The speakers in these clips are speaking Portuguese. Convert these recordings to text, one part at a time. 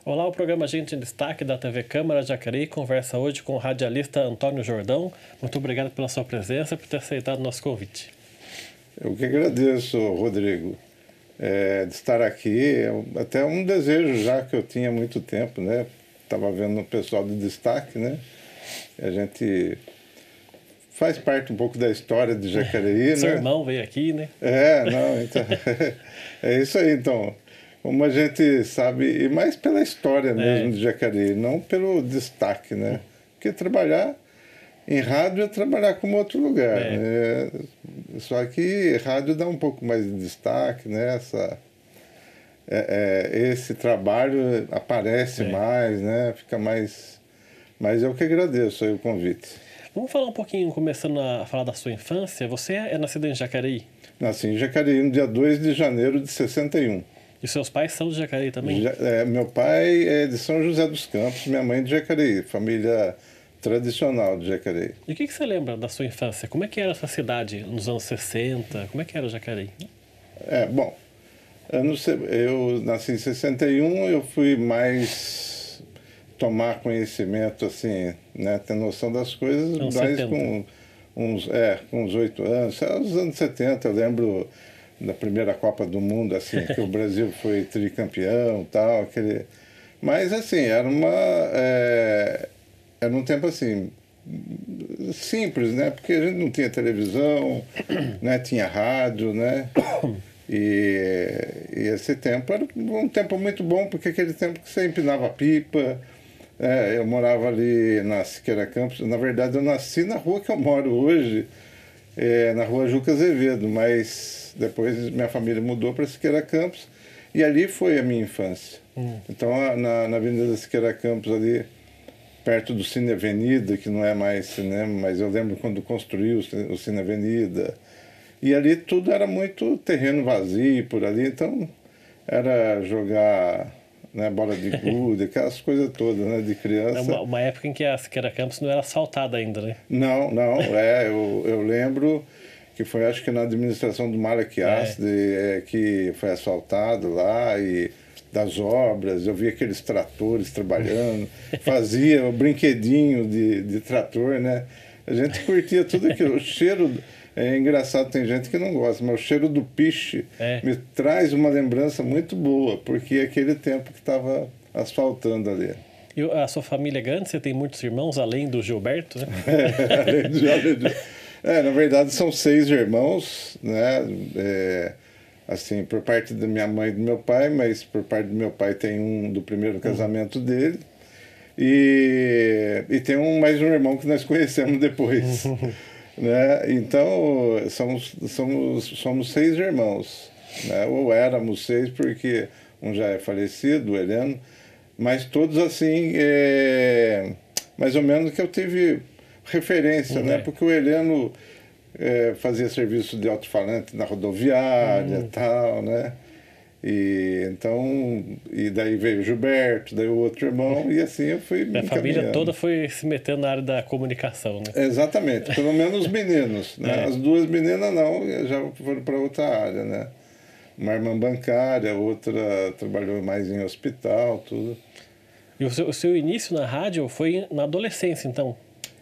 Olá, o programa Gente em Destaque da TV Câmara Jacareí conversa hoje com o radialista Antônio Jordão. Muito obrigado pela sua presença e por ter aceitado o nosso convite. Eu que agradeço, Rodrigo, de estar aqui. Até um desejo já que eu tinha há muito tempo, né? Estava vendo o pessoal de destaque, né? A gente faz parte um pouco da história de Jacareí, né? Seu irmão veio aqui, né? Então, é isso aí, então. Como a gente sabe, e mais pela história mesmo de Jacareí, não pelo destaque, né? Porque trabalhar em rádio é trabalhar como outro lugar, né? Só que rádio dá um pouco mais de destaque, né? Esse trabalho aparece mais, né? Fica mais... Mas eu que agradeço aí o convite. Vamos falar um pouquinho, começando a falar da sua infância. Você é nascido em Jacareí? Nasci em Jacareí no dia 2 de janeiro de 61. E seus pais são de Jacareí também? Meu pai é de São José dos Campos, minha mãe de Jacareí, família tradicional de Jacareí. E o que você lembra da sua infância? Como é que era essa cidade nos anos 60? Como é que era o Jacareí? Bom, eu nasci em 61, eu fui mais tomar conhecimento, assim, né, ter noção das coisas, mais com uns 8 anos, os anos 70, eu lembro da primeira Copa do Mundo, assim, que o Brasil foi tricampeão, tal, mas assim, era um tempo assim simples, né? Porque a gente não tinha televisão, né? Tinha rádio, né? E esse tempo era um tempo muito bom, porque aquele tempo que você empinava pipa. Eu morava ali na Siqueira Campos. Na verdade, eu nasci na rua que eu moro hoje, na rua Juca Azevedo, mas depois minha família mudou para Siqueira Campos e ali foi a minha infância. Então, na Avenida da Siqueira Campos, ali perto do Cine Avenida, que não é mais cinema, mas eu lembro quando construiu o Cine Avenida, e ali tudo era muito terreno vazio por ali, então era jogar, né, bola de gude, aquelas coisas todas, né, de criança. Uma época em que a Siqueira Campos não era asfaltada ainda, né? Não, eu lembro que foi, acho que na administração do Malaquias, que foi asfaltado lá, e das obras, eu via aqueles tratores trabalhando, fazia o brinquedinho de trator, né? A gente curtia tudo aquilo, o cheiro... É engraçado, tem gente que não gosta, mas o cheiro do piche me traz uma lembrança muito boa, porque é aquele tempo que estava asfaltando ali. E a sua família é grande? Você tem muitos irmãos, além do Gilberto, né? Na verdade, são 6 irmãos, né? Assim, por parte da minha mãe e do meu pai, mas por parte do meu pai tem um do primeiro casamento dele. E tem mais um irmão que nós conhecemos depois. Né? Então, somos 6 irmãos, né? Ou éramos 6, porque um já é falecido, o Heleno, mas todos assim, mais ou menos que eu tive referência, né? Porque o Heleno fazia serviço de alto-falante na rodoviária e tal, né? E daí veio o Gilberto, daí o outro irmão, e assim eu fui me A família encaminhando. toda foi se metendo na área da comunicação, né? Exatamente, pelo menos os meninos, né? As 2 meninas não, já foram para outra área, né? Uma irmã bancária, outra trabalhou mais em hospital, tudo. E o seu início na rádio foi na adolescência, então?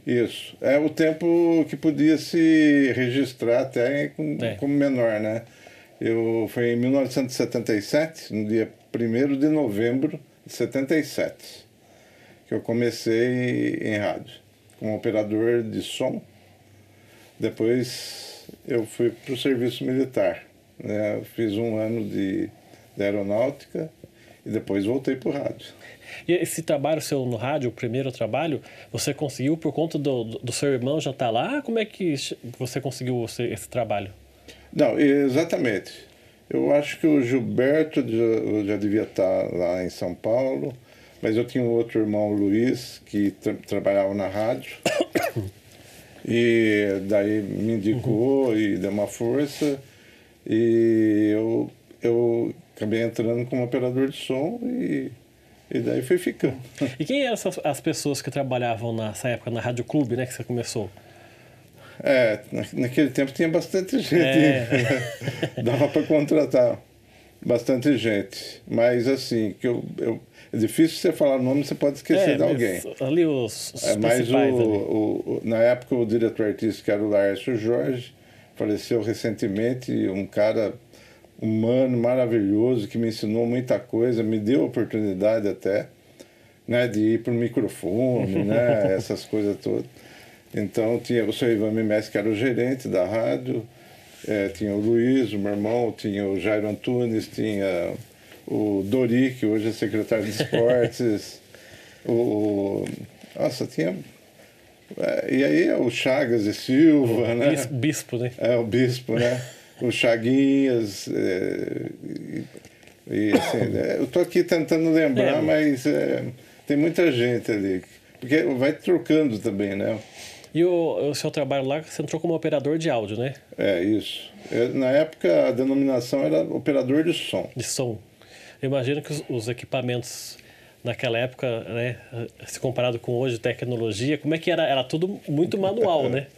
Isso, é o tempo que podia se registrar até como menor, né? Foi em 1977, no dia 1º de novembro de 77, que eu comecei em rádio, como operador de som. Depois eu fui para o serviço militar, né? Eu fiz 1 ano de aeronáutica e depois voltei para o rádio. E esse trabalho seu no rádio, o primeiro trabalho, você conseguiu por conta do seu irmão já estar lá? Como é que você conseguiu esse trabalho? Não, exatamente. Eu acho que o Gilberto já devia estar lá em São Paulo, mas eu tinha um outro irmão, o Luiz, que trabalhava na rádio. E daí me indicou e deu uma força. E eu acabei entrando como operador de som e daí fui ficando. E quem eram as pessoas que trabalhavam nessa época na Rádio Clube, né, que você começou? Naquele tempo tinha bastante gente, dava para contratar. bastante gente. Mas assim, é difícil você falar o nome, você pode esquecer de alguém. Ali os Mas principais ali. na época o diretor artístico era o Laércio Jorge, faleceu recentemente, um cara humano, maravilhoso, que me ensinou muita coisa, me deu a oportunidade até, né, de ir para o microfone, né, essas coisas todas. Então tinha o seu Ivan Mimes, que era o gerente da rádio, tinha o Luiz, o meu irmão, tinha o Jairo Antunes, tinha o Dori, que hoje é secretário de esportes, nossa, tinha... e aí o Chagas e Silva, né? Bispo, né? O Bispo, né? O Chaguinhas, assim, eu estou aqui tentando lembrar, mas tem muita gente ali, porque vai trocando também, né? E o seu trabalho lá, você entrou como operador de áudio, né? Isso. Na época, a denominação era operador de som. De som. Eu imagino que os equipamentos naquela época, né, se comparado com hoje, tecnologia, como é que era? Era tudo muito manual, né?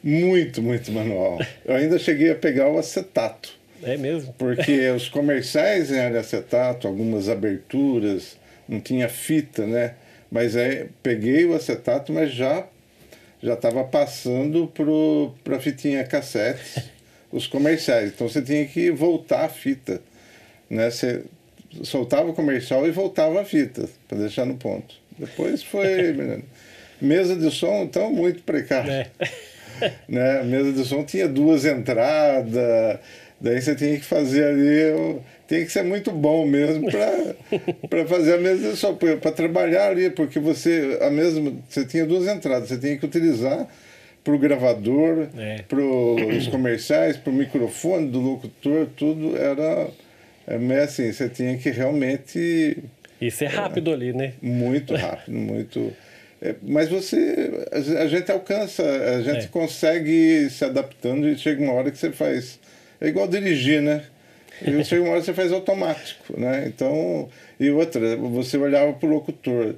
Muito, muito manual. Eu ainda cheguei a pegar o acetato. É mesmo? Porque os comerciais eram acetato, algumas aberturas, não tinha fita, né? Mas aí peguei o acetato, mas já estava passando para a fitinha cassete, os comerciais. Então você tinha que voltar a fita, né? Você soltava o comercial e voltava a fita, para deixar no ponto. Depois foi... Mesa de som, então, muito precário. Né? A mesa de som tinha 2 entradas, daí você tinha que fazer ali... Tem que ser muito bom mesmo para fazer a mesa de som, para trabalhar ali, porque você tinha 2 entradas, você tinha que utilizar para o gravador, para os comerciais, para o microfone do locutor, tudo era assim, você tinha que realmente... Isso é rápido ali, né? Muito rápido, muito... Mas a gente alcança, a gente consegue ir se adaptando e chega uma hora que você faz... É igual dirigir, né? E chega uma hora que você faz automático, né? Então, e outra, você olhava para o locutor.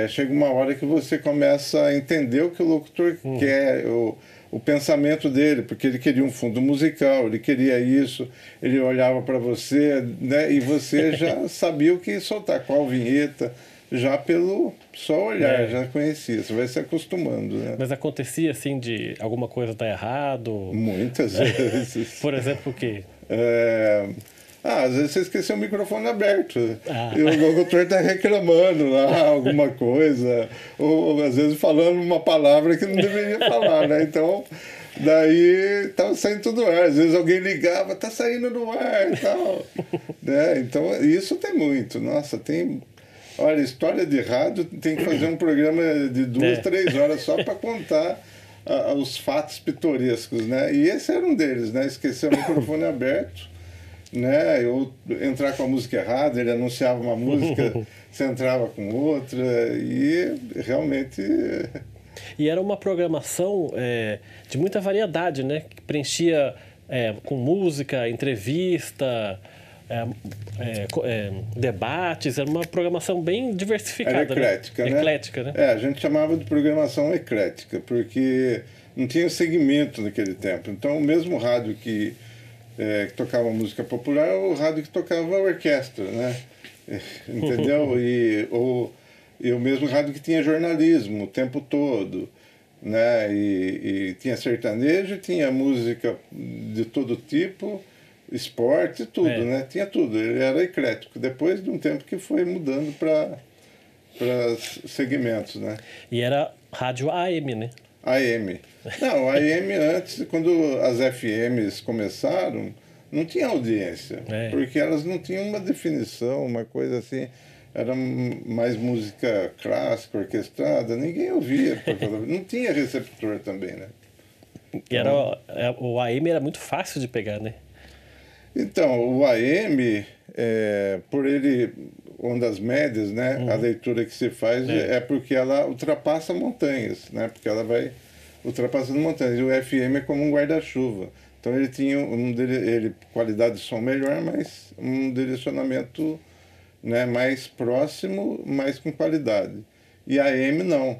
Chega uma hora que você começa a entender o que o locutor quer, o pensamento dele, porque ele queria um fundo musical, ele queria isso, ele olhava para você, né? E você já sabia o que soltar, qual vinheta, já pelo só olhar, já conhecia, você vai se acostumando, né? Mas acontecia assim de alguma coisa dar errado? Muitas vezes. Por exemplo, o quê? Às vezes você esqueceu o microfone aberto e o locutor está reclamando lá alguma coisa, ou às vezes falando uma palavra que não deveria falar, né? Então, daí estava saindo tudo do ar. Às vezes alguém ligava, está saindo do ar e tal. Né? Então, isso tem muito. Nossa, tem... Olha, história de rádio, tem que fazer um programa de 2, 3 horas só para contar os fatos pitorescos, né? E esse era um deles, né? Esquecer o microfone aberto, né? Eu entrar com a música errada, ele anunciava uma música, você entrava com outra, e realmente... E era uma programação de muita variedade, né? Que preenchia com música, entrevista... debates, era uma programação bem diversificada. Era eclética, né? Eclética, né? A gente chamava de programação eclética, porque não tinha segmento naquele tempo. Então, o mesmo rádio que tocava música popular, o rádio que tocava orquestra, né? Entendeu? E o mesmo rádio que tinha jornalismo o tempo todo, né? E tinha sertanejo, tinha música de todo tipo, esporte, tudo, né? Tinha tudo, ele era eclético. Depois de um tempo que foi mudando para segmentos, né? E era rádio AM, né? AM. Não, AM antes, quando as FMs começaram, não tinha audiência, porque elas não tinham uma definição, uma coisa assim, era mais música clássica, orquestrada, ninguém ouvia, não tinha receptor também, né? E o AM era muito fácil de pegar, né? Então, o AM, por ele, ondas médias, né, a leitura que se faz é porque ela ultrapassa montanhas, né, porque ela vai ultrapassando montanhas. E o FM é como um guarda-chuva. Então ele tinha qualidade de som melhor, mas um direcionamento, né, mais próximo, mais com qualidade. E a AM não,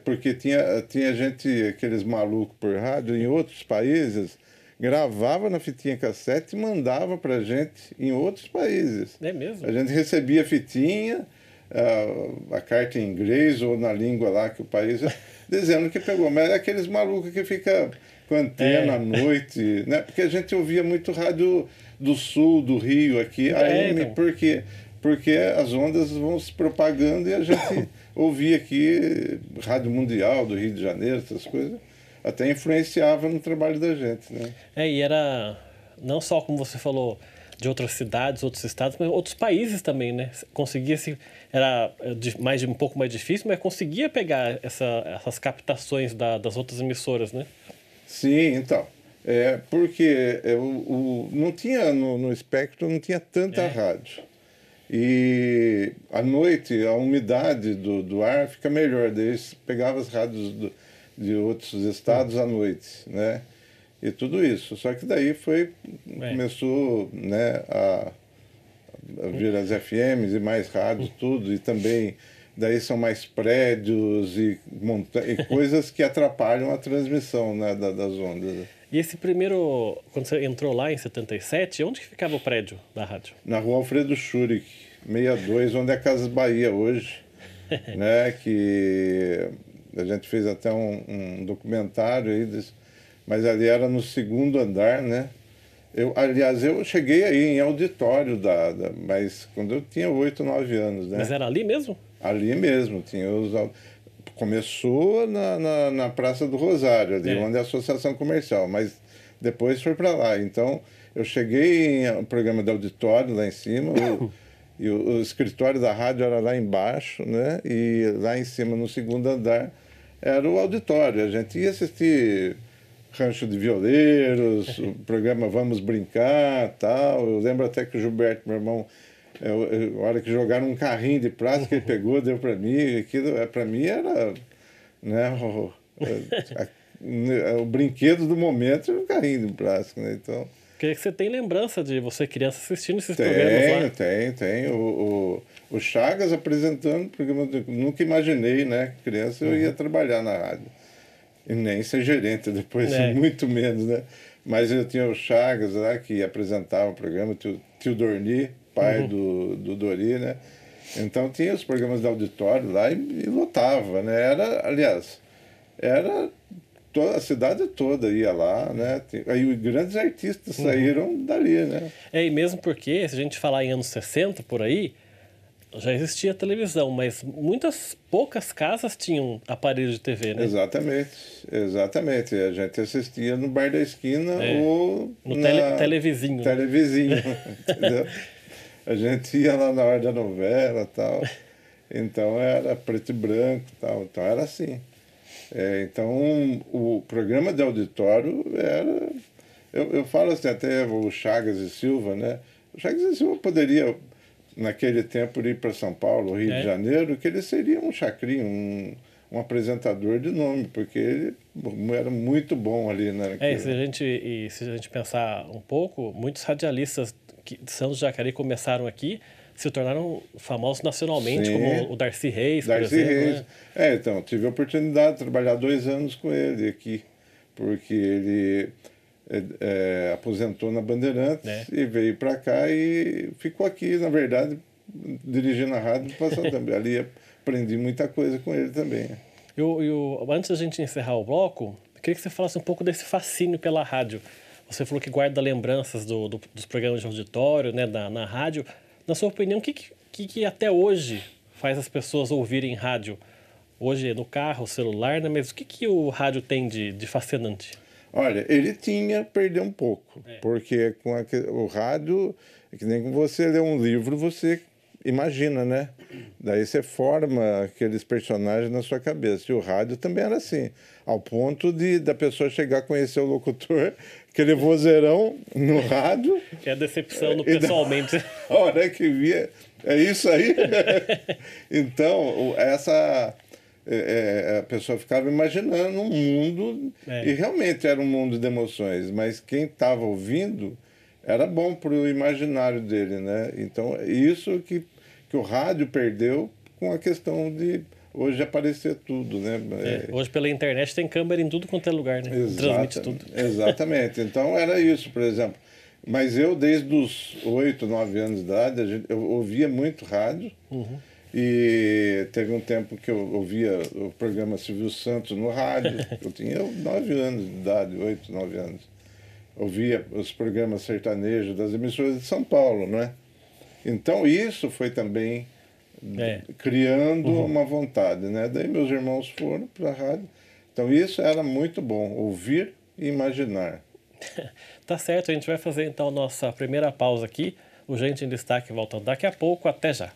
porque tinha gente, aqueles malucos por rádio em outros países, gravava na fitinha cassete e mandava para a gente em outros países. É mesmo? A gente recebia a fitinha, a carta em inglês ou na língua lá que o país... dizendo que pegou. Mas é aqueles malucos que ficam com antena à noite, né? Porque a gente ouvia muito rádio do sul, do Rio, aqui, AM, então. porque as ondas vão se propagando e a gente ouvia aqui Rádio Mundial do Rio de Janeiro, essas coisas. Até influenciava no trabalho da gente, né? E era não só, como você falou, de outras cidades, outros estados, mas outros países também, né? Conseguia-se, era um pouco mais difícil, mas conseguia pegar essas captações das outras emissoras, né? Sim, então. Porque não tinha no espectro, não tinha tanta rádio. E à noite a umidade do ar fica melhor, daí você pegava as rádios de outros estados à noite, né? E tudo isso. Só que daí começou, né, a vir as FMs e mais rádios, tudo, e também daí são mais prédios e coisas que atrapalham a transmissão, né, das ondas. E esse primeiro, quando você entrou lá em 77, onde que ficava o prédio da rádio? Na rua Alfredo Schurich, 62, onde é a Casas Bahia hoje, né, que a gente fez até um documentário aí, mas ali era no segundo andar, né? Aliás, eu cheguei aí em auditório, mas quando eu tinha 8, 9 anos, né? Mas era ali mesmo? Ali mesmo, começou na Praça do Rosário, ali onde é a Associação Comercial, mas depois foi para lá. Então, eu cheguei em programa de auditório lá em cima, e o escritório da rádio era lá embaixo, né? E lá em cima, no segundo andar, era o auditório. A gente ia assistir Rancho de Violeiros, o programa Vamos Brincar, tal. Eu lembro até que o Gilberto, meu irmão, a hora que jogaram um carrinho de plástico, ele pegou, deu para mim. Aquilo, para mim, era, né, o brinquedo do momento, era um carrinho de plástico, né? Então, queria que você tem lembrança de você criança assistindo esses programas lá. Tenho. O Chagas apresentando o programa. Nunca imaginei, né? Criança, eu ia trabalhar na rádio. E nem ser gerente depois, muito menos, né? Mas eu tinha o Chagas lá, que apresentava o programa, tio Dorni, pai do Dori, né? Então tinha os programas de auditório lá e lotava, né? Aliás, a cidade toda ia lá, né? Aí grandes artistas saíram dali, né? E mesmo porque, se a gente falar em anos 60, por aí, já existia televisão, mas poucas casas tinham aparelho de TV, né? Exatamente. A gente assistia no bar da esquina ou no televizinho. Televizinho, entendeu? A gente ia lá na hora da novela e tal. Então era preto e branco e tal. Então era assim. Então o programa de auditório era... Eu falo assim, até o Chagas e Silva, né? O Chagas e Silva poderia, naquele tempo, ir para São Paulo, Rio de Janeiro, que ele seria um chacrinho, um apresentador de nome, porque ele era muito bom ali, né? Se a gente pensar um pouco, muitos radialistas de São Jacareí começaram aqui, se tornaram famosos nacionalmente, como o Darcy Reis, por exemplo. Né? Então, tive a oportunidade de trabalhar 2 anos com ele aqui, porque ele aposentou na Bandeirantes e veio para cá e ficou aqui, na verdade, dirigindo a rádio, passando também. Ali aprendi muita coisa com ele também. Antes da gente encerrar o bloco, eu queria que você falasse um pouco desse fascínio pela rádio. Você falou que guarda lembranças dos programas de auditório, né, na rádio. Na sua opinião, o que até hoje faz as pessoas ouvirem rádio? Hoje no carro, celular, né? Mas o que o rádio tem de fascinante? Olha, ele perdeu um pouco, porque com o rádio, é que nem você lê um livro, você imagina, né? Daí você forma aqueles personagens na sua cabeça. E o rádio também era assim, ao ponto da pessoa chegar a conhecer o locutor, aquele vozeirão no rádio. É a decepção do pessoalmente. A hora que via, é isso aí. Então, a pessoa ficava imaginando um mundo, e realmente era um mundo de emoções, mas quem estava ouvindo era bom para o imaginário dele, né? Então, isso que o rádio perdeu com a questão de hoje aparecia tudo, né? Hoje pela internet tem câmera em tudo quanto é lugar, né? Transmite tudo. Exatamente. Então era isso, por exemplo. Mas eu, desde os 8, 9 anos de idade, eu ouvia muito rádio. E teve um tempo que eu ouvia o programa Silvio Santos no rádio. Eu tinha 9 anos de idade, 8, 9 anos. Ouvia os programas sertanejos das emissoras de São Paulo, não é? Então isso foi também criando uma vontade, né? Daí meus irmãos foram para a rádio. Então isso era muito bom, ouvir e imaginar. Tá certo, a gente vai fazer então a nossa primeira pausa aqui. O Gente em Destaque volta daqui a pouco. Até já.